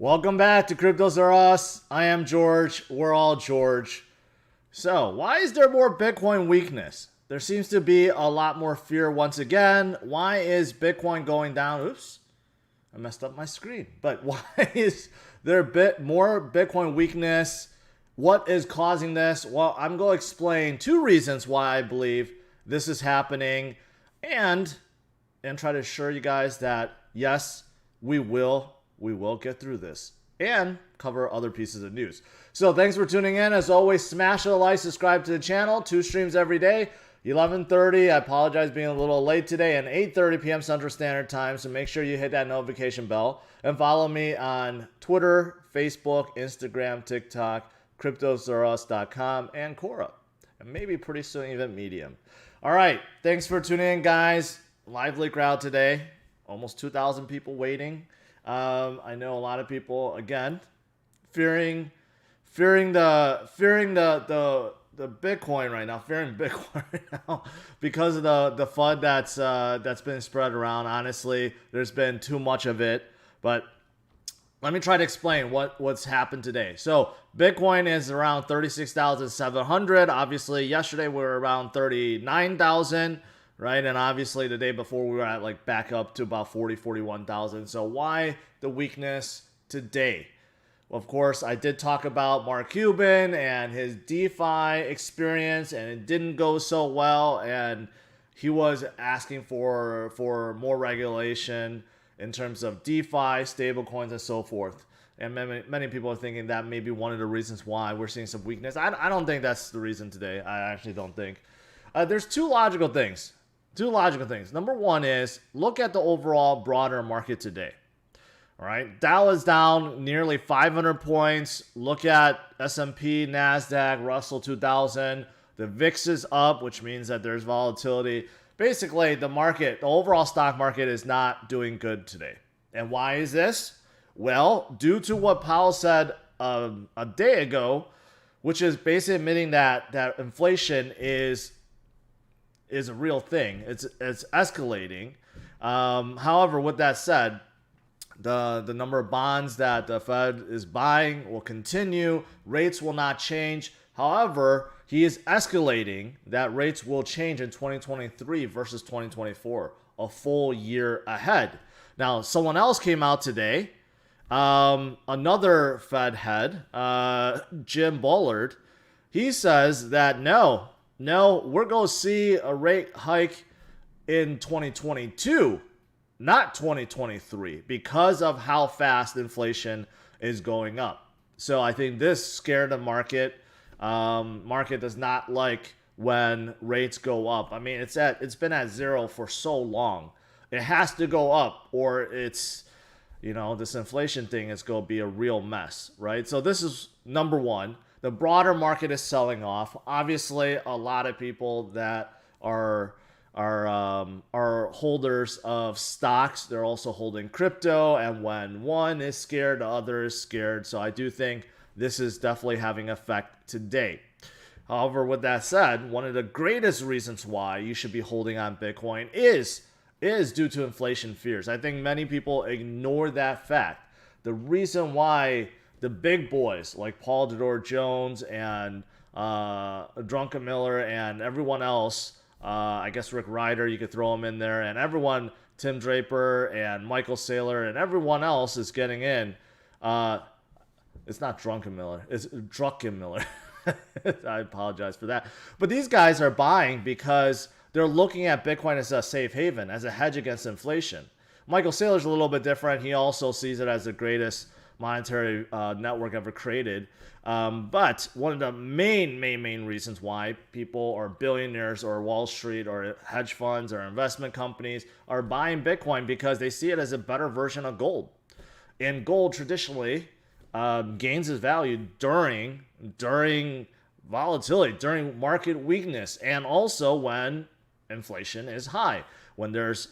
Welcome back to CryptosRUs. I am George. We're all George. So, why is there more Bitcoin weakness? There seems to be a lot more fear once again. Why is Bitcoin going down? Oops, I messed up my screen. But why is there a bit more Bitcoin weakness? What is causing this? Well, I'm going to explain two reasons why I believe this is happening and try to assure you guys that yes, we will get through this and cover other pieces of news. So thanks for tuning in. As always, smash a like, subscribe to the channel. 2 streams every day. 11:30. I apologize being a little late today, and 8:30 p.m. Central Standard Time. So make sure you hit that notification bell and follow me on Twitter, Facebook, Instagram, TikTok, CryptosRUs.com, and Quora, and maybe pretty soon even Medium. All right, thanks for tuning in, guys. Lively crowd today. Almost 2,000 people waiting. I know a lot of people again fearing the Bitcoin right now, fearing Bitcoin right now because of the FUD that's been spread around. Honestly, there's been too much of it, but let me try to explain what's happened today. So Bitcoin is around 36,700. Obviously, yesterday we were around 39,000. Right, and obviously the day before we were at like back up to about 41,000. So why the weakness today? Well, of course, I did talk about Mark Cuban and his DeFi experience, and it didn't go so well, and he was asking for more regulation in terms of DeFi, stablecoins, and so forth. And many people are thinking that may be one of the reasons why we're seeing some weakness. I don't think that's the reason today. I actually don't think. There's two logical things. Number one is look at the overall broader market today. All right, Dow is down nearly 500 points. Look at S&P, NASDAQ, Russell 2000. The VIX is up, which means that there's volatility. Basically, the overall stock market is not doing good today. And why is this? Well, due to what Powell said a day ago, which is basically admitting that inflation is a real thing. It's escalating. However, with that said, the number of bonds that the Fed is buying will continue. Rates will not change. However, he is escalating that rates will change in 2023 versus 2024, a full year ahead. Now, someone else came out today, another Fed head, Jim Bullard. He says that no, we're going to see a rate hike in 2022, not 2023, because of how fast inflation is going up. So I think this scared the market. Market does not like when rates go up. I mean, it's been at zero for so long. It has to go up, or it's, this inflation thing is going to be a real mess, right? So this is number one. The broader market is selling off. Obviously, a lot of people that are holders of stocks, they're also holding crypto. And when one is scared, the other is scared. So I do think this is definitely having effect today. However, with that said, one of the greatest reasons why you should be holding on Bitcoin is due to inflation fears. I think many people ignore that fact. The reason why the big boys like Paul Tudor Jones and Drunken Miller and everyone else, I guess Rick Ryder, you could throw him in there, and everyone, Tim Draper and Michael Saylor and everyone else is getting in. It's not Drunken Miller, it's Drunken Miller. I apologize for that. But these guys are buying because they're looking at Bitcoin as a safe haven, as a hedge against inflation. Michael Saylor's a little bit different. He also sees it as the greatest monetary network ever created. But one of the main reasons why people or billionaires or Wall Street or hedge funds or investment companies are buying Bitcoin because they see it as a better version of gold. And gold traditionally gains its value during volatility, during market weakness, and also when inflation is high, when there's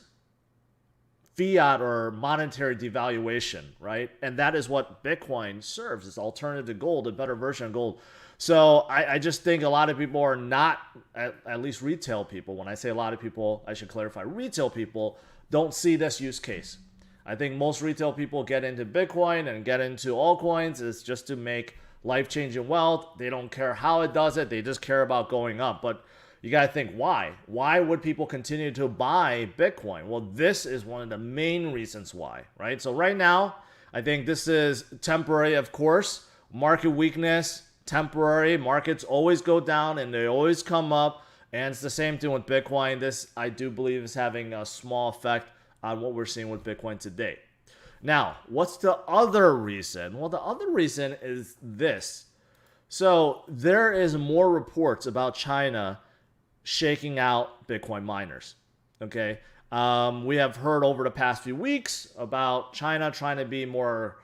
fiat or monetary devaluation, right? And that is what Bitcoin serves, as alternative to gold, a better version of gold. So I just think a lot of people are not, at least retail people, when I say a lot of people, I should clarify, retail people don't see this use case. I think most retail people get into Bitcoin and get into altcoins is just to make life-changing wealth. They don't care how it does it. They just care about going up. But you got to think, why? Why would people continue to buy Bitcoin? Well, this is one of the main reasons why, right? So right now, I think this is temporary, of course. Market weakness, temporary. Markets always go down and they always come up. And it's the same thing with Bitcoin. This, I do believe, is having a small effect on what we're seeing with Bitcoin today. Now, what's the other reason? Well, the other reason is this. So there is more reports about China shaking out Bitcoin miners. Okay. We have heard over the past few weeks about China trying to be more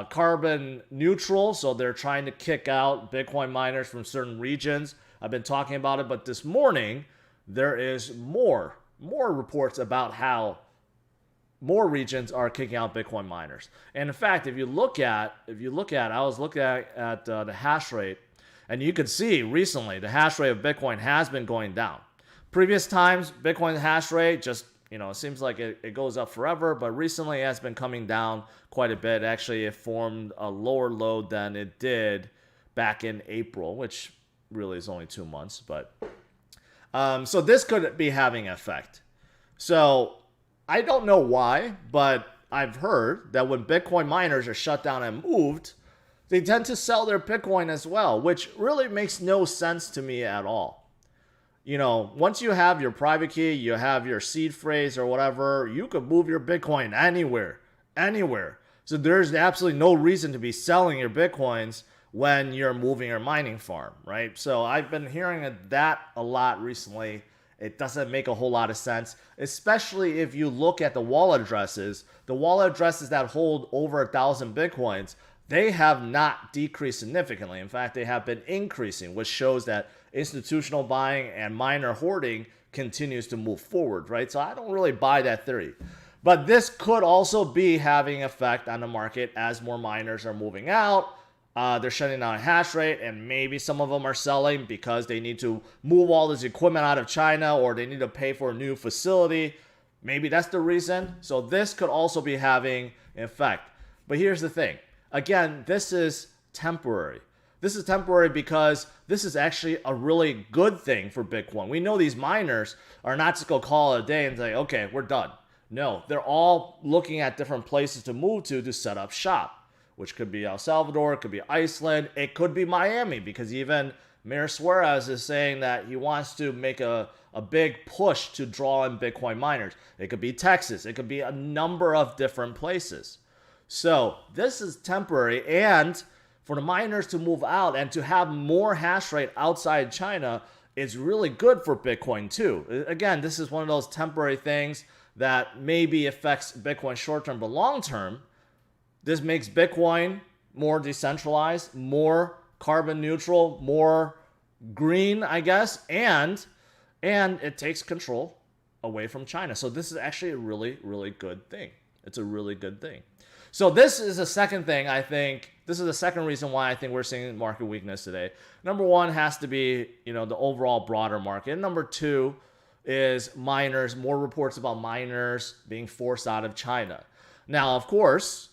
carbon neutral. So they're trying to kick out Bitcoin miners from certain regions. I've been talking about it, but this morning there is more reports about how more regions are kicking out Bitcoin miners. And in fact, if you look at, I was looking at the hash rate, and you could see recently the hash rate of Bitcoin has been going down. Previous times, Bitcoin hash rate just, it seems like it goes up forever, but recently it has been coming down quite a bit. Actually, it formed a lower low than it did back in April, which really is only 2 months. But so this could be having an effect. So I don't know why, but I've heard that when Bitcoin miners are shut down and moved, they tend to sell their Bitcoin as well, which really makes no sense to me at all. Once you have your private key, you have your seed phrase or whatever, you could move your Bitcoin anywhere. So there's absolutely no reason to be selling your Bitcoins when you're moving your mining farm, right? So I've been hearing that a lot recently. It doesn't make a whole lot of sense, especially if you look at the wallet addresses. The wallet addresses that hold over 1,000 Bitcoins, they have not decreased significantly. In fact, they have been increasing, which shows that institutional buying and miner hoarding continues to move forward, right? So I don't really buy that theory. But this could also be having an effect on the market as more miners are moving out. They're shutting down a hash rate, and maybe some of them are selling because they need to move all this equipment out of China, or they need to pay for a new facility. Maybe that's the reason. So this could also be having an effect. But here's the thing. Again, this is temporary. This is temporary because this is actually a really good thing for Bitcoin. We know these miners are not just going to call it a day and say, okay, we're done. No, they're all looking at different places to move to set up shop, which could be El Salvador, it could be Iceland, it could be Miami, because even Mayor Suarez is saying that he wants to make a big push to draw in Bitcoin miners. It could be Texas, it could be a number of different places. So this is temporary, and for the miners to move out and to have more hash rate outside China is really good for Bitcoin too. Again, this is one of those temporary things that maybe affects Bitcoin short term, but long term, this makes Bitcoin more decentralized, more carbon neutral, more green, I guess, and it takes control away from China. So this is actually a really, really good thing. It's a really good thing. So this is a second thing, I think. This is the second reason why I think we're seeing market weakness today. Number one has to be, the overall broader market. And number two is miners, more reports about miners being forced out of China. Now, of course,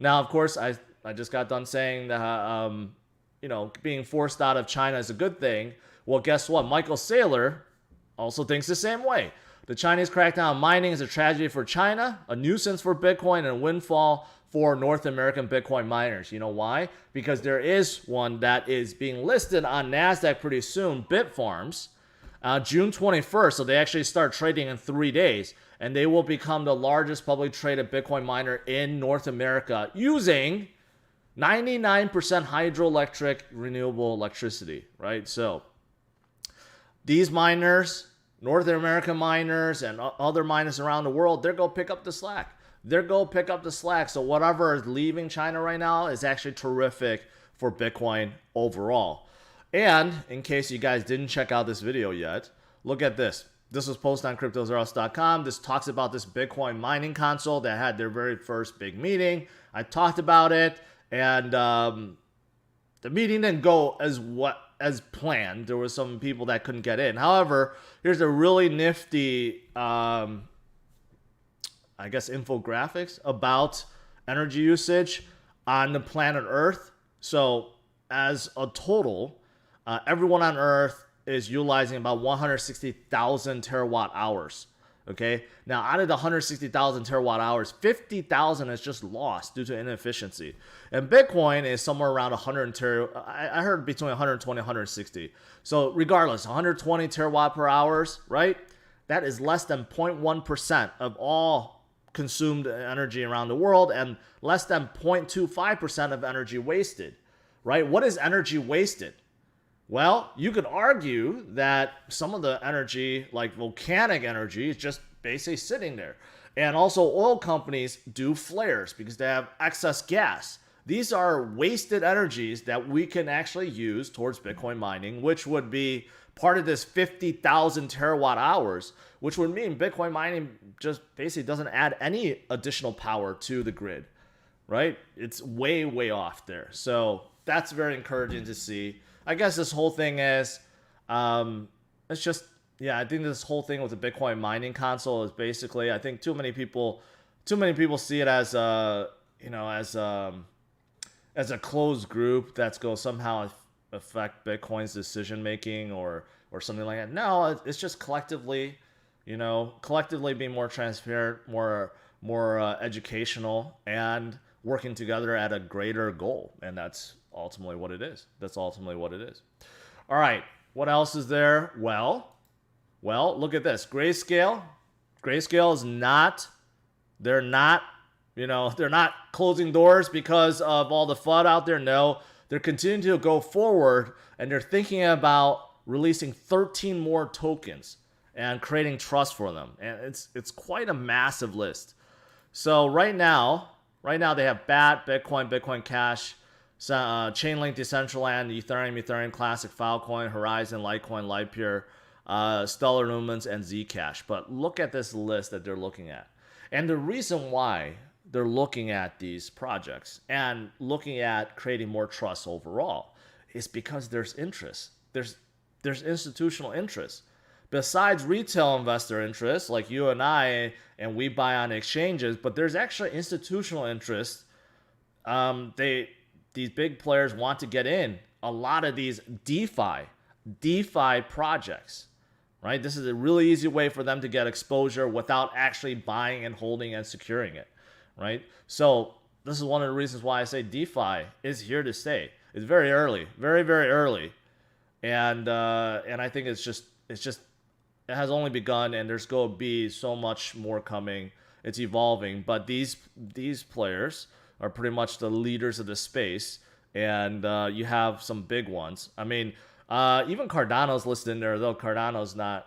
I just got done saying that, being forced out of China is a good thing. Well, guess what? Michael Saylor also thinks the same way. The Chinese crackdown on mining is a tragedy for China, a nuisance for Bitcoin, and a windfall for North American Bitcoin miners. You know why? Because there is one that is being listed on NASDAQ pretty soon, Bitfarms, June 21st. So they actually start trading in 3 days, and they will become the largest publicly traded Bitcoin miner in North America using 99% hydroelectric renewable electricity, right? So these miners, North American miners and other miners around the world, they're going to pick up the slack. So whatever is leaving China right now is actually terrific for Bitcoin overall. And in case you guys didn't check out this video yet, look at this. This was posted on CryptosRUs.com. This talks about this Bitcoin mining console that had their very first big meeting. I talked about it, and the meeting didn't go as planned. There were some people that couldn't get in. However, here's a really nifty I guess, infographics about energy usage on the planet Earth. So as a total, everyone on Earth is utilizing about 160,000 terawatt hours. Okay. Now, out of the 160,000 terawatt hours, 50,000 is just lost due to inefficiency. And Bitcoin is somewhere around 100 I heard between 120 and 160. So regardless, 120 terawatt per hours, right? That is less than 0.1% of all consumed energy around the world and less than 0.25% of energy wasted, right? What is energy wasted? Well, you could argue that some of the energy, like volcanic energy, is just basically sitting there. And also oil companies do flares because they have excess gas. These are wasted energies that we can actually use towards Bitcoin mining, which would be part of this 50,000 terawatt hours, which would mean Bitcoin mining just basically doesn't add any additional power to the grid, right? It's way, way off there. So that's very encouraging to see. I guess this whole thing is, it's just, yeah, I think this whole thing with the Bitcoin mining console is basically, I think too many people see it as a, as a closed group that's going to somehow affect Bitcoin's decision making or something like that. No, it's just collectively being more transparent, more educational, and working together at a greater goal. And that's ultimately what it is. All right. What else is there? Well, look at this. Grayscale is not, they're not closing doors because of all the FUD out there. No, they're continuing to go forward, and they're thinking about releasing 13 more tokens and creating trust for them. And it's quite a massive list. So right now they have BAT, Bitcoin Cash, Chainlink, Decentraland, Ethereum Classic, Filecoin, Horizon, Litecoin, Lightpeer, Stellar Lumens, and Zcash. But look at this list that they're looking at. And the reason why they're looking at these projects and looking at creating more trust overall is because there's interest. There's institutional interest. Besides retail investor interest, like you and I, and we buy on exchanges, but there's actually institutional interest. These big players want to get in a lot of these DeFi projects, right? This is a really easy way for them to get exposure without actually buying and holding and securing it, right? So this is one of the reasons why I say DeFi is here to stay. It's very early, very, very early. And I think it has only begun, and there's going to be so much more coming. It's evolving, but these players are pretty much the leaders of the space, and you have some big ones. I mean, even Cardano's listed in there, though Cardano's not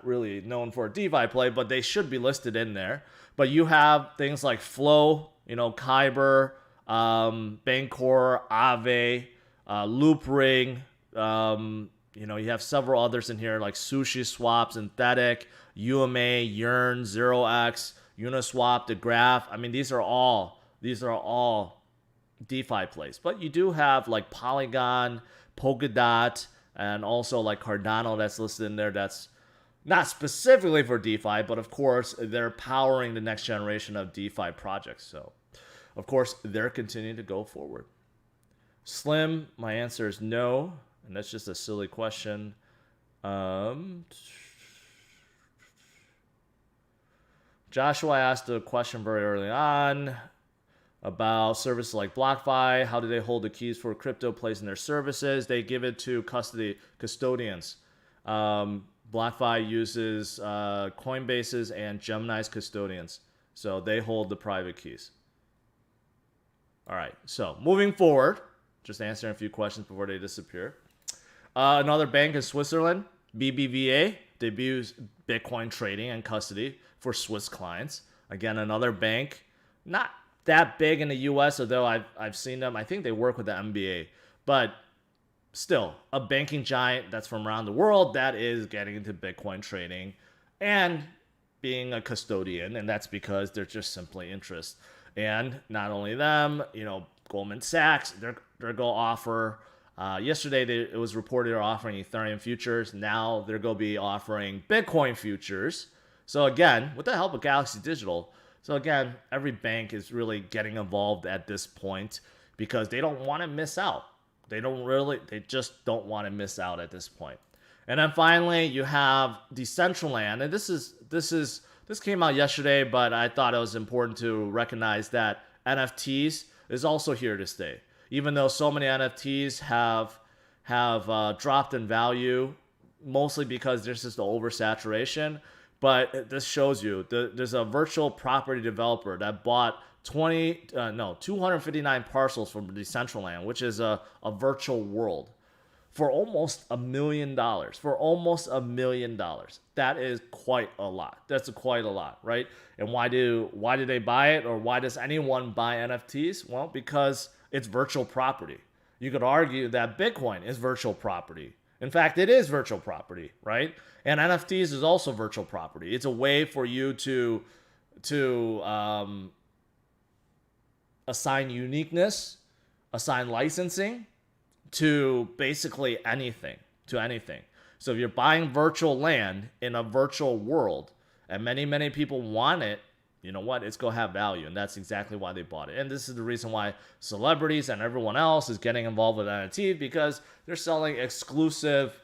really known for a DeFi play, but they should be listed in there. But you have things like Flow, Kyber, Bancor, Aave, Loopring. You have several others in here like Sushi Swap, Synthetic, UMA, Yearn, 0x, Uniswap, The Graph. I mean, these are all DeFi plays. But you do have like Polygon, Polkadot, and also like Cardano that's listed in there. That's not specifically for DeFi, but of course they're powering the next generation of DeFi projects. So, of course, they're continuing to go forward. Slim, my answer is no. And that's just a silly question. Joshua asked a question very early on about services like BlockFi. How do they hold the keys for crypto plays in their services? They give it to custodians. BlockFi uses Coinbase's and Gemini's custodians. So they hold the private keys. All right. So moving forward, just answering a few questions before they disappear. Another bank in Switzerland, BBVA, debuts Bitcoin trading and custody for Swiss clients. Again, another bank, not that big in the US, although I've seen them. I think they work with the MBA. But still, a banking giant that's from around the world that is getting into Bitcoin trading and being a custodian. And that's because they're just simply interest. And not only them, Goldman Sachs, they're going to offer... yesterday, it was reported they're offering Ethereum futures. Now they're going to be offering Bitcoin futures. So again, with the help of Galaxy Digital, so again, every bank is really getting involved at this point because they don't want to miss out. They just don't want to miss out at this point. And then finally, you have Decentraland, and this came out yesterday, but I thought it was important to recognize that NFTs is also here to stay. Even though so many NFTs have dropped in value, mostly because there's just the oversaturation. But this shows you there's a virtual property developer that bought 259 parcels from Decentraland, which is a virtual world, for almost $1 million. For almost $1 million. That is quite a lot. That's quite a lot, right? And why do they buy it, or why does anyone buy NFTs? Well, because it's virtual property. You could argue that Bitcoin is virtual property. In fact, it is virtual property, right? And NFTs is also virtual property. It's a way for you to assign uniqueness, assign licensing to basically anything, So if you're buying virtual land in a virtual world, and many people want it, you know what? It's going to have value, and that's exactly why they bought it. And this is the reason why celebrities and everyone else is getting involved with NFT, because they're selling exclusive,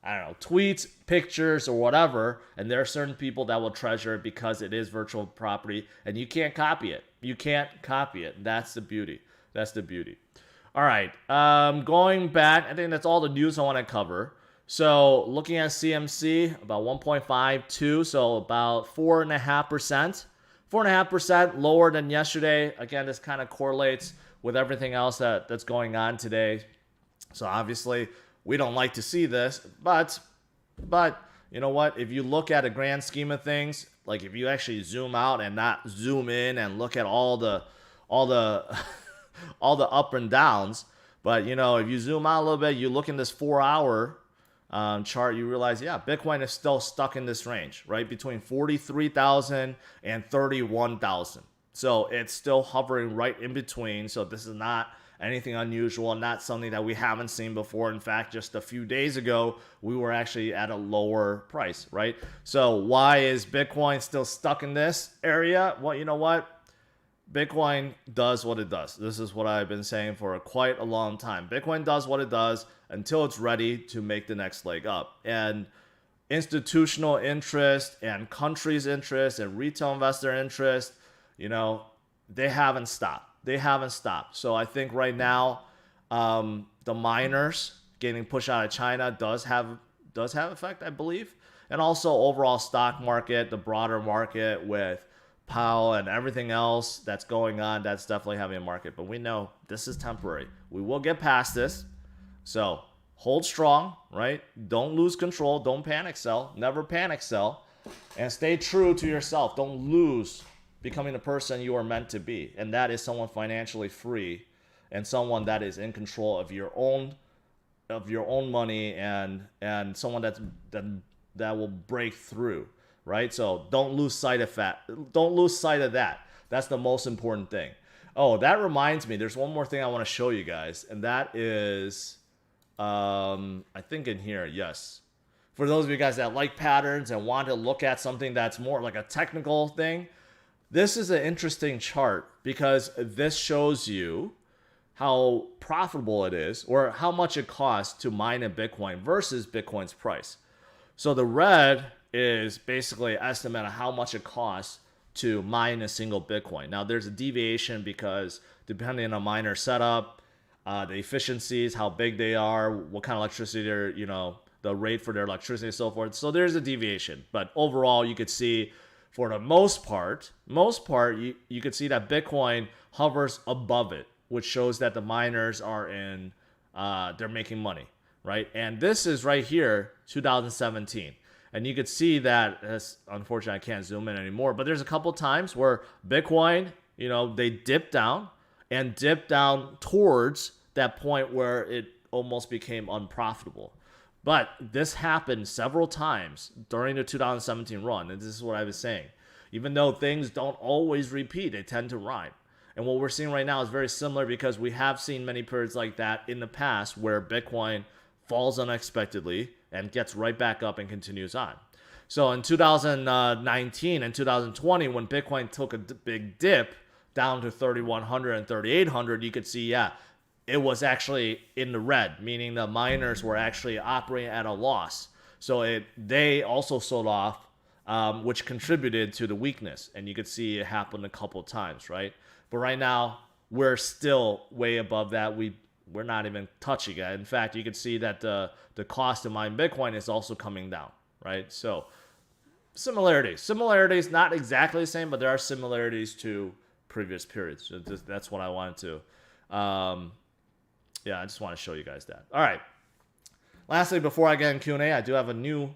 tweets, pictures, or whatever, and there are certain people that will treasure it because it is virtual property, and you can't copy it. You can't copy it. That's the beauty. All right, going back, I think that's all the news I want to cover. So looking at CMC, about 1.52, so about 4.5%. 4.5% lower than yesterday. Again, this kind of correlates with everything else that's going on today. So obviously, we don't like to see this, but you know what? If you look at a grand scheme of things, like if you actually zoom out and not zoom in and look at all the all the up and downs, but if you zoom out a little bit, you look in this 4-hour chart, you realize, Bitcoin is still stuck in this range, right? Between 43,000 and 31,000. So it's still hovering right in between. So this is not anything unusual, not something that we haven't seen before. In fact, just a few days ago, we were actually at a lower price, right? So why is Bitcoin still stuck in this area? Well, you know what? Bitcoin does what it does. This is what I've been saying for quite a long time. Bitcoin does what it does until it's ready to make the next leg up. And institutional interest and countries' interest and retail investor interest, they haven't stopped. So I think right now, the miners getting pushed out of China does have effect, I believe. And also overall stock market, the broader market with Powell and everything else that's going on, that's definitely having a market. But we know this is temporary. We will get past this. So hold strong, right? Don't lose control. Don't panic sell. Never panic sell. And stay true to yourself. Don't lose becoming the person you are meant to be. And that is someone financially free and someone that is in control of your own money, and someone that will break through. Right? So don't lose sight of that. Don't lose sight of that. That's the most important thing. Oh, that reminds me, there's one more thing I want to show you guys, and that is, I think in here, yes. For those of you guys that like patterns and want to look at something that's more like a technical thing, this is an interesting chart because this shows you how profitable it is, or how much it costs to mine a Bitcoin versus Bitcoin's price. So the red is basically an estimate of how much it costs to mine a single Bitcoin. Now, there's a deviation because depending on miner setup, the efficiencies, how big they are, what kind of electricity they're, the rate for their electricity and so forth. So there's a deviation. But overall, you could see for the most part, you could see that Bitcoin hovers above it, which shows that the miners are they're making money, right? And this is right here, 2017. And you could see that, unfortunately, I can't zoom in anymore, but there's a couple times where Bitcoin, they dipped down towards that point where it almost became unprofitable. But this happened several times during the 2017 run, and this is what I was saying. Even though things don't always repeat, they tend to rhyme. And what we're seeing right now is very similar because we have seen many periods like that in the past where Bitcoin falls unexpectedly and gets right back up and continues on. So in 2019 and 2020, when Bitcoin took a big dip down to 3,100 and 3,800, you could see, yeah, it was actually in the red, meaning the miners were actually operating at a loss. So they also sold off, which contributed to the weakness. And you could see it happen a couple times, right? But right now, we're still way above that. We're not even touching it. In fact, you can see that the cost to mine Bitcoin is also coming down, right? So similarities, not exactly the same, but there are similarities to previous periods. So that's what I wanted to. Yeah, I just want to show you guys that. All right. Lastly, before I get in Q&A, I do have a new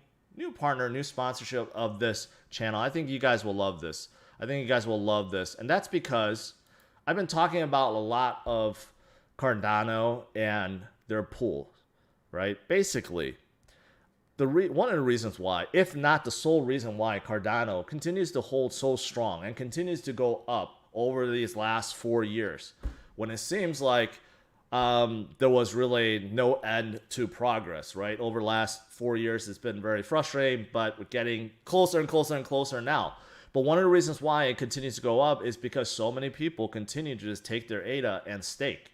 partner, new sponsorship of this channel. I think you guys will love this. And that's because I've been talking about a lot of Cardano and their pool, right? Basically, one of the reasons why, if not the sole reason why, Cardano continues to hold so strong and continues to go up over these last 4 years, when it seems like there was really no end to progress, right? Over the last 4 years, it's been very frustrating, but we're getting closer and closer and closer now. But one of the reasons why it continues to go up is because so many people continue to just take their ADA and stake.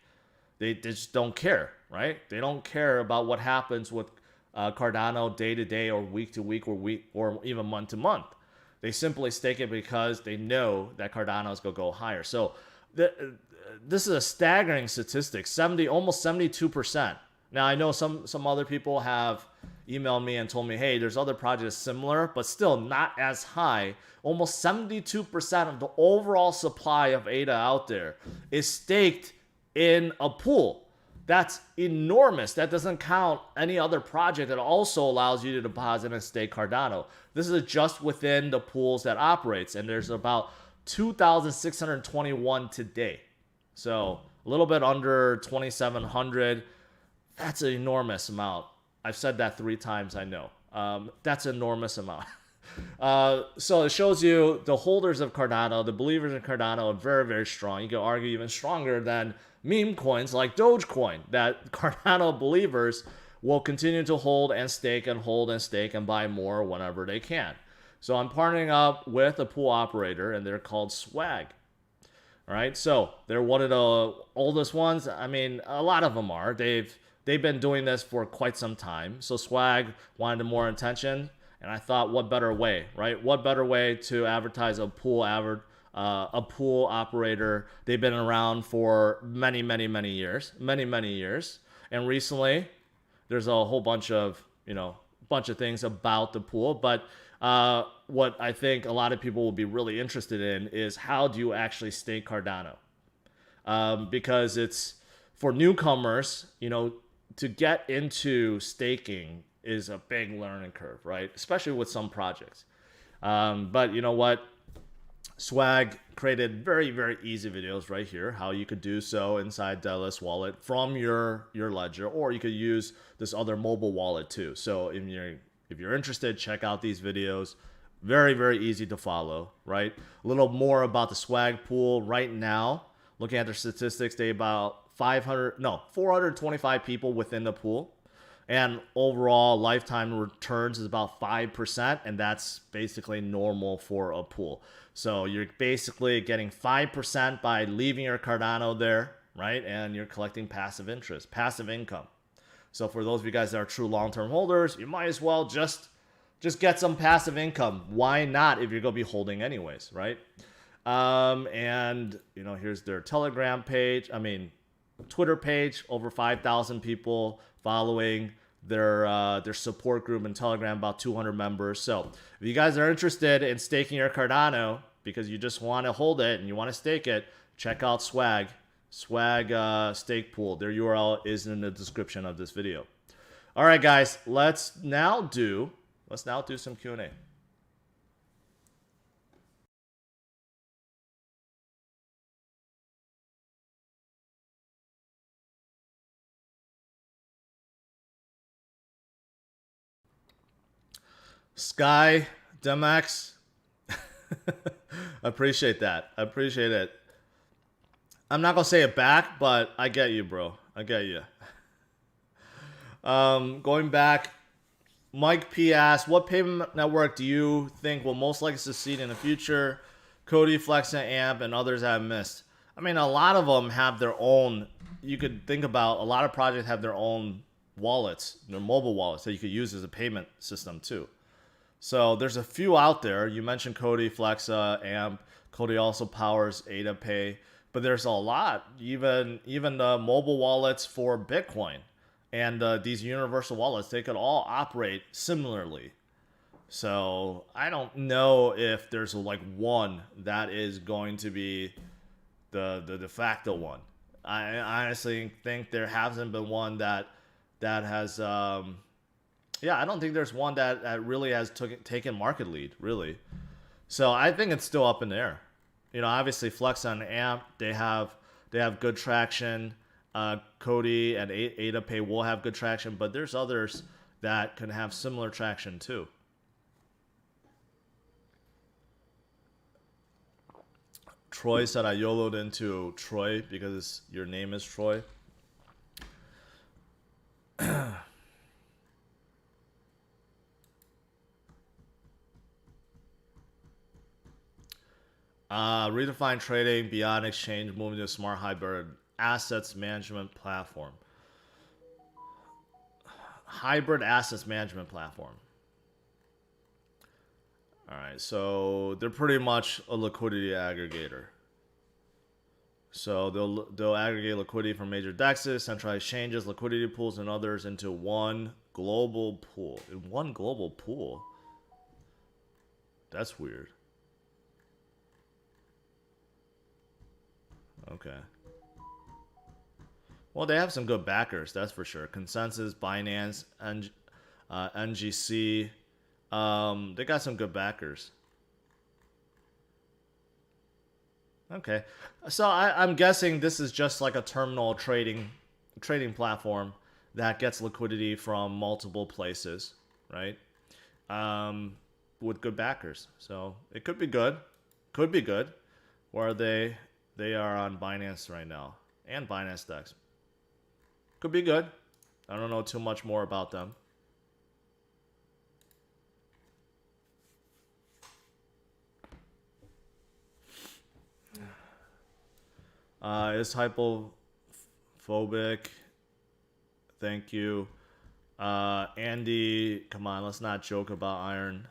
They just don't care, right? They don't care about what happens with Cardano day to day or week to week or even month to month. They simply stake it because they know that Cardano is going to go higher. So this is a staggering statistic, almost 72%. Now, I know some other people have emailed me and told me, hey, there's other projects similar, but still not as high. Almost 72% of the overall supply of ADA out there is staked in a pool. That's enormous. That doesn't count any other project that also allows you to deposit and stake Cardano. This is just within the pools that operates, and there's about 2,621 today. So a little bit under 2,700. That's an enormous amount. I've said that 3 times, I know. That's an enormous amount. So it shows you the holders of Cardano, the believers in Cardano are very, very strong. You can argue even stronger than meme coins like Dogecoin, that Cardano believers will continue to hold and stake and buy more whenever they can. So I'm partnering up with a pool operator, and they're called Swag. All right, so they're one of the oldest ones. I mean, a lot of them are. They've been doing this for quite some time. So Swag wanted more attention, and I thought, what better way, right? What better way to advertise a pool operator? They've been around for many, many, many years, and recently there's a whole bunch of things about the pool, but what I think a lot of people will be really interested in is how do you actually stake Cardano? Because it's for newcomers, to get into staking is a big learning curve, right? Especially with some projects. But you know what? Swag created very, very easy videos right here, how you could do so inside Delos wallet from your ledger, or you could use this other mobile wallet too. So if you're interested, check out these videos. Very, very easy to follow, right? A little more about the Swag pool right now. Looking at their statistics, they about 425 people within the pool. And overall lifetime returns is about 5%, and that's basically normal for a pool. So you're basically getting 5% by leaving your Cardano there, right? And you're collecting passive interest, passive income. So for those of you guys that are true long-term holders, you might as well just get some passive income. Why not if you're going to be holding anyways, right? And, here's their Telegram page. Twitter page, over 5,000 people following their support group in Telegram, about 200 members. So if you guys are interested in staking your Cardano because you just want to hold it and you want to stake it, check out Swag stake pool. Their URL is in the description of this video. All right, guys, let's now do some Q&A. Sky Demax, appreciate that. I appreciate it. I'm not gonna say it back, but I get you, bro. I get you. Going back Mike P asks, what payment network do you think will most likely succeed in the future? Cody, Flex, and Amp, and others I've missed. I mean, a lot of them have their own. You could think about a lot of projects have their own wallets, their mobile wallets that you could use as a payment system too. So there's a few out there. You mentioned Cody, Flexa, Amp. Cody also powers Ada Pay, but there's a lot. Even the mobile wallets for Bitcoin and these universal wallets, they could all operate similarly. So I don't know if there's like one that is going to be the de facto one. I honestly think there hasn't been one that has yeah, I don't think there's one that really has taken market lead, really. So I think it's still up in the air. You know, obviously Flex on Amp, they have good traction. Cody and AdaPay will have good traction, but there's others that can have similar traction too. Troy said I YOLO'd into Troy because your name is Troy. Redefine trading beyond exchange, moving to a smart hybrid assets management platform. Hybrid assets management platform. All right, so they're pretty much a liquidity aggregator. So they'll aggregate liquidity from major dexes, centralized exchanges, liquidity pools, and others into one global pool. In one global pool? That's weird. Okay. Well, they have some good backers, that's for sure. Consensus, Binance, NGC. They got some good backers. Okay. So I'm guessing this is just like a terminal trading platform that gets liquidity from multiple places, right? With good backers. So it could be good. Could be good. Where they are on Binance right now. And Binance Dex. Could be good. I don't know too much more about them. Is hypophobic. Thank you. Andy, come on, let's not joke about Iron.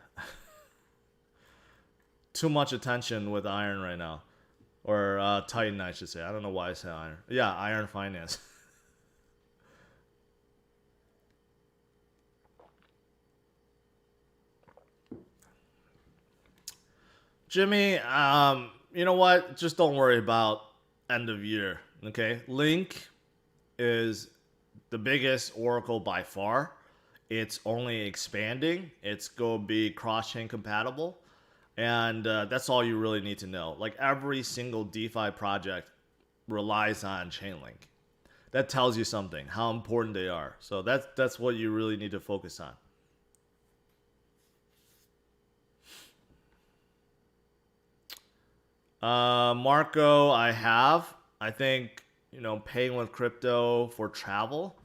Too much attention with Iron right now. Or Titan, I should say. I don't know why I said Iron. Yeah, Iron Finance. Jimmy, you know what? Just don't worry about end of year. Okay, Link is the biggest Oracle by far. It's only expanding. It's going to be cross-chain compatible, and that's all you really need to know. Like every single DeFi project relies on Chainlink. That tells you something, how important they are. So that's what you really need to focus on. Marco, I think, paying with crypto for travel.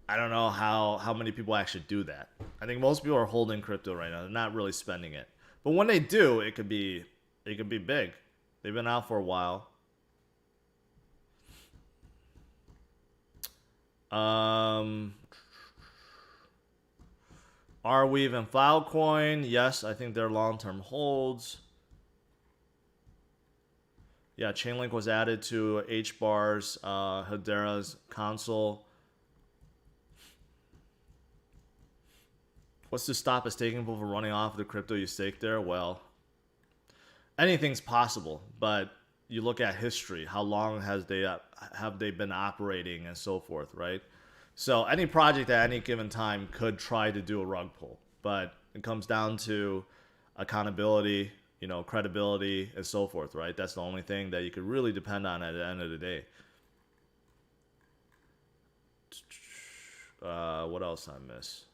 I don't know how many people actually do that. I think most people are holding crypto right now. They're not really spending it. But when they do, it could be big. They've been out for a while. Arweave and Filecoin, yes, I think they're long-term holds. Yeah, Chainlink was added to HBAR's Hedera's console. What's to stop a staking pool from running off the crypto you stake there? Well, anything's possible, but you look at history. How long have they been operating and so forth, right? So any project at any given time could try to do a rug pull, but it comes down to accountability, credibility, and so forth, right? That's the only thing that you could really depend on at the end of the day. What else I miss?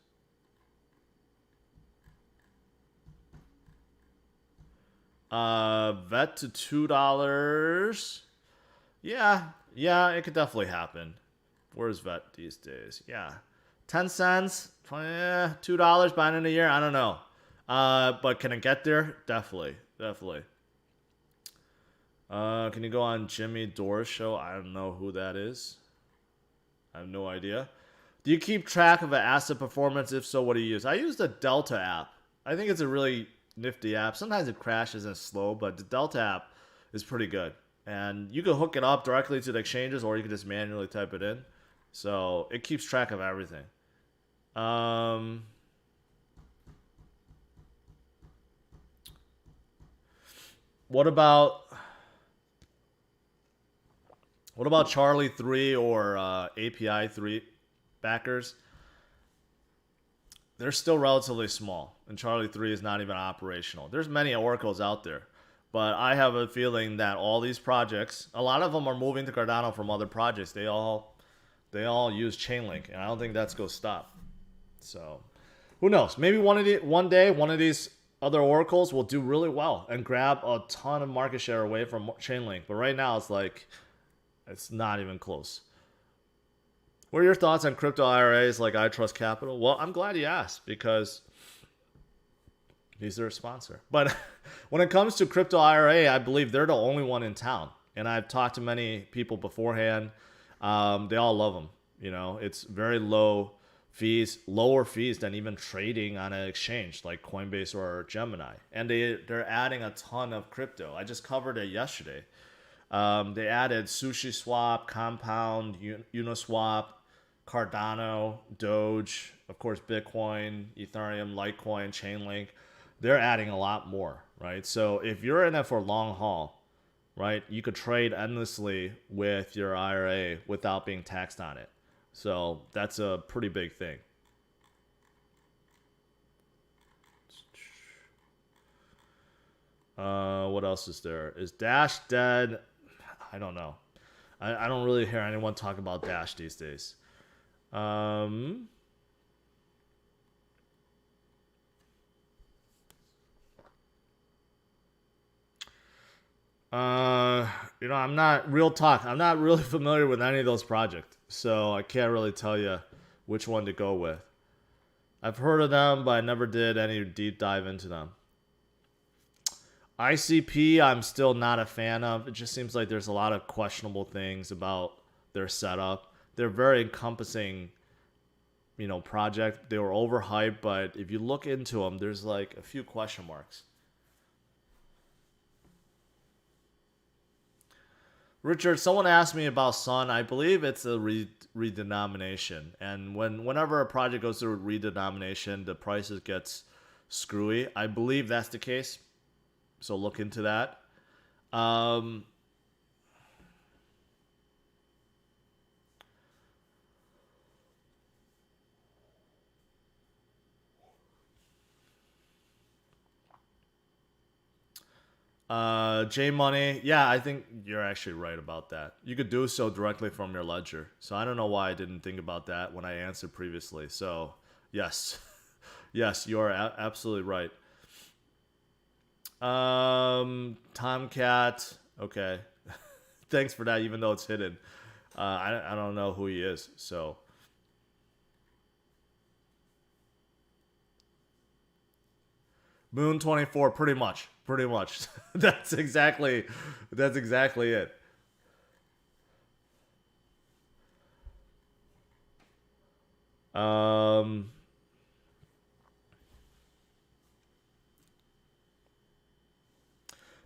Vet to $2. Yeah, it could definitely happen. Where's Vet these days? Yeah. 10 cents, $2 by the end of the year. I don't know. But can it get there? Definitely. Definitely. Can you go on Jimmy Dore's show? I don't know who that is. I have no idea. Do you keep track of an asset performance? If so, what do you use? I use the Delta app. I think it's a really nifty app. Sometimes it crashes and it's slow, but the Delta app is pretty good. And you can hook it up directly to the exchanges, or you can just manually type it in. So it keeps track of everything. What about Charlie 3 or API 3 backers? They're still relatively small, and Charlie 3 is not even operational. There's many oracles out there, but I have a feeling that all these projects, a lot of them are moving to Cardano from other projects. They all use Chainlink, and I don't think that's going to stop. So, who knows? Maybe one day one of these other oracles will do really well and grab a ton of market share away from Chainlink. But right now, it's not even close. What are your thoughts on crypto IRAs like I Trust Capital? Well, I'm glad you asked, because these are a sponsor. But when it comes to crypto IRA, I believe they're the only one in town. And I've talked to many people beforehand. They all love them. You know, it's very low fees, lower fees than even trading on an exchange like Coinbase or Gemini. And they're adding a ton of crypto. I just covered it yesterday. They added SushiSwap, Compound, Uniswap, Cardano, Doge, of course, Bitcoin, Ethereum, Litecoin, Chainlink. They're adding a lot more, right? So if you're in it for long haul, right, you could trade endlessly with your IRA without being taxed on it. So that's a pretty big thing. What else is there? Is Dash dead? I don't know. I don't really hear anyone talk about Dash these days. I'm not I'm not really familiar with any of those projects, so I can't really tell you which one to go with. I've heard of them, but I never did any deep dive into them. ICP, I'm still not a fan of. It just seems like there's a lot of questionable things about their setup. They're very encompassing, project. They were overhyped, but if you look into them, there's like a few question marks. Richard, someone asked me about Sun. I believe it's a redenomination, and whenever a project goes through a redenomination, the prices gets screwy. I believe that's the case. So look into that. J Money, yeah, I think you're actually right about that. You could do so directly from your ledger. So I don't know why I didn't think about that when I answered previously. So yes, yes, you are absolutely right. Tomcat, okay. Thanks for that, even though it's hidden. I don't know who he is, so. Moon 24, pretty much. That's exactly it.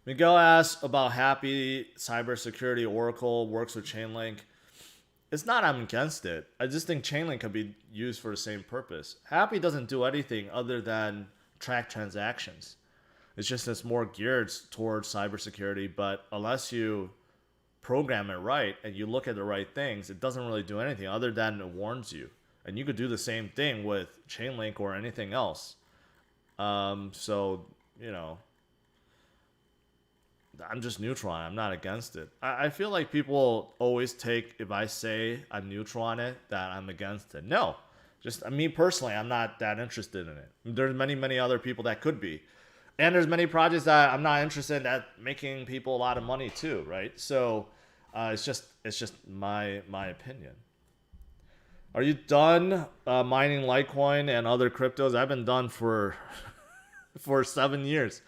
Miguel asks about Happy cybersecurity Oracle works with Chainlink. It's not I'm against it. I just think Chainlink could be used for the same purpose. Happy doesn't do anything other than track transactions. It's just it's more geared towards cybersecurity, but unless you program it right and you look at the right things, it doesn't really do anything other than it warns you. And you could do the same thing with Chainlink or anything else. So, I'm just neutral on it. I'm not against it. I feel like people always take, if I say I'm neutral on it, that I'm against it. No. Just me personally, I'm not that interested in it. There's many other people that could be. And there's many projects that I'm not interested in that making people a lot of money too, right? So it's just my opinion. Are you done mining Litecoin and other cryptos? I've been done for 7 years.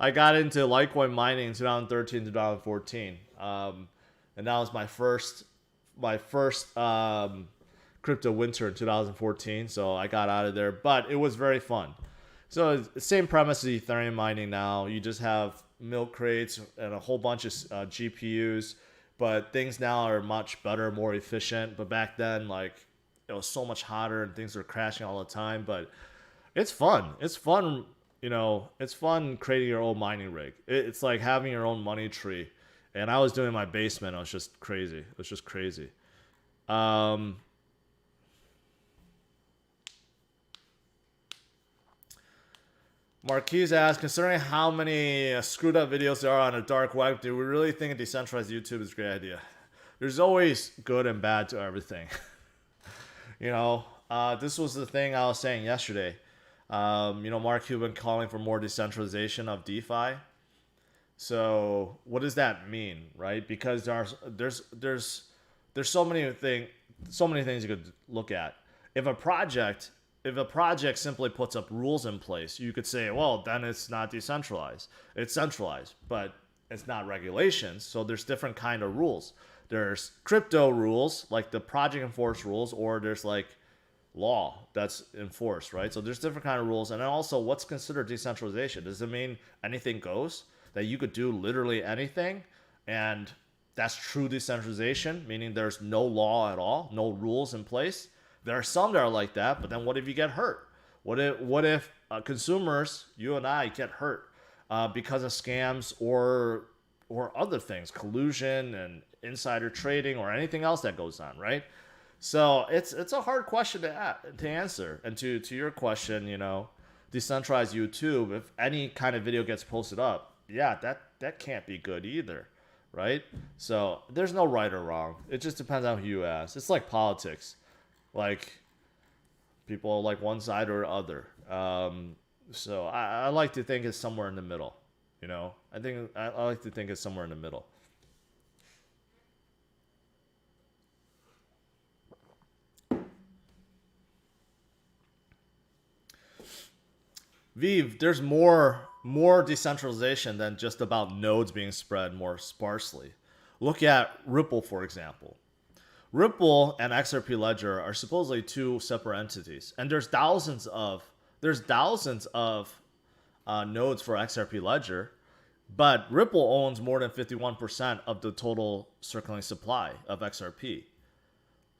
I got into Litecoin mining in 2013, 2014, and that was my first crypto winter in 2014. So I got out of there, but it was very fun. So it's the same premise as Ethereum mining now. You just have milk crates and a whole bunch of GPUs, but things now are much better, more efficient. But back then, like, it was so much hotter and things were crashing all the time. But it's fun. It's fun, it's fun creating your own mining rig. It's like having your own money tree. And I was doing it in my basement. It was just crazy. It was just crazy. Marquise asks, considering how many screwed up videos there are on the dark web, do we really think a decentralized YouTube is a great idea? There's always good and bad to everything. This was the thing I was saying yesterday. Mark Cuban calling for more decentralization of DeFi. So what does that mean, right? Because there's so many things you could look at. If a project simply puts up rules in place, you could say, well, then it's not decentralized. It's centralized, but it's not regulations. So there's different kind of rules. There's crypto rules, like the project enforced rules, or there's like law that's enforced, right? So there's different kind of rules. And then also, what's considered decentralization? Does it mean anything goes? That you could do literally anything, and that's true decentralization, meaning there's no law at all, no rules in place? There are some that are like that, but then what if you get hurt? What if consumers, you and I, get hurt because of scams or other things, collusion and insider trading or anything else that goes on, right? So it's a hard question to answer. And to your question, decentralized YouTube, if any kind of video gets posted up, yeah, that can't be good either, right? So there's no right or wrong. It just depends on who you ask. It's like politics. Like, people like one side or other. So I like to think it's somewhere in the middle. I like to think it's somewhere in the middle. Viv, there's more decentralization than just about nodes being spread more sparsely. Look at Ripple, for example. Ripple and XRP Ledger are supposedly two separate entities, and there's thousands of nodes for XRP Ledger, but Ripple owns more than 51% of the total circulating supply of XRP.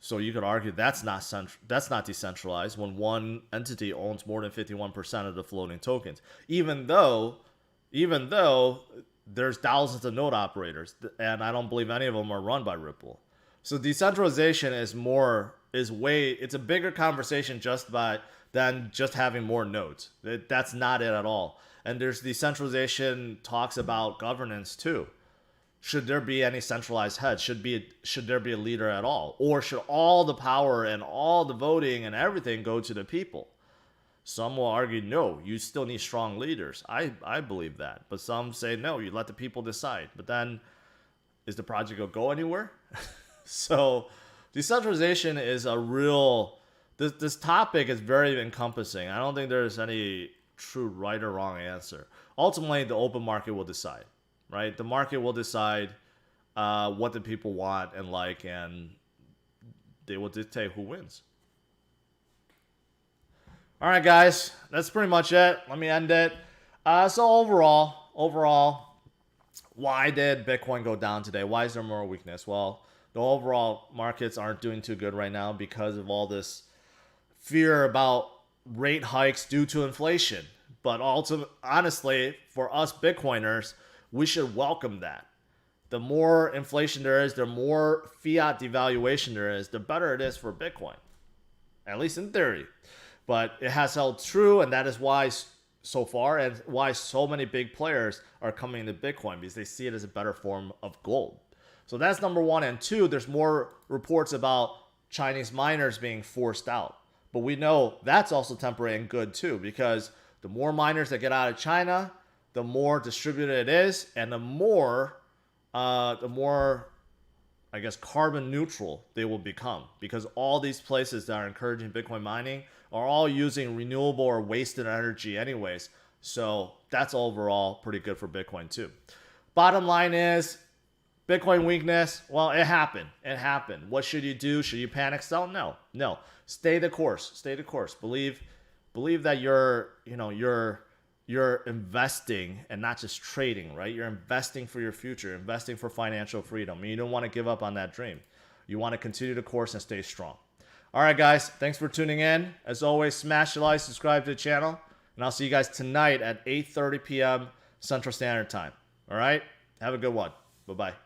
So you could argue that's not decentralized when one entity owns more than 51% of the floating tokens, even though there's thousands of node operators, and I don't believe any of them are run by Ripple. So decentralization it's a bigger conversation than just having more nodes. That's not it at all. And there's decentralization talks about governance too. Should there be any centralized head? Should there be a leader at all? Or should all the power and all the voting and everything go to the people? Some will argue, no, you still need strong leaders. I believe that. But some say, no, you let the people decide. But then, is the project going to go anywhere? So decentralization is this topic is very encompassing. I don't think there's any true right or wrong answer. Ultimately, the open market will decide, right? The market will decide what the people want and like, and they will dictate who wins. All right, guys, that's pretty much it. Let me end it. So overall, why did Bitcoin go down today? Why is there more weakness? Well, the overall markets aren't doing too good right now because of all this fear about rate hikes due to inflation. But honestly, for us Bitcoiners, we should welcome that. The more inflation there is, the more fiat devaluation there is, the better it is for Bitcoin, at least in theory. But it has held true, and that is why so far, and why so many big players are coming into Bitcoin, because they see it as a better form of gold. So that's number one. And two, there's more reports about Chinese miners being forced out. But we know that's also temporary and good too, because the more miners that get out of China, the more distributed it is, and the more I guess, carbon neutral they will become, because all these places that are encouraging Bitcoin mining are all using renewable or wasted energy anyways. So that's overall pretty good for Bitcoin too. Bottom line is, Bitcoin weakness, well, it happened. It happened. What should you do? Should you panic sell? No. No. Stay the course. Stay the course. Believe that you're investing and not just trading, right? You're investing for your future, investing for financial freedom. And you don't want to give up on that dream. You want to continue the course and stay strong. All right, guys. Thanks for tuning in. As always, smash the like, subscribe to the channel, and I'll see you guys tonight at 8:30 p.m. Central Standard Time. All right? Have a good one. Bye-bye.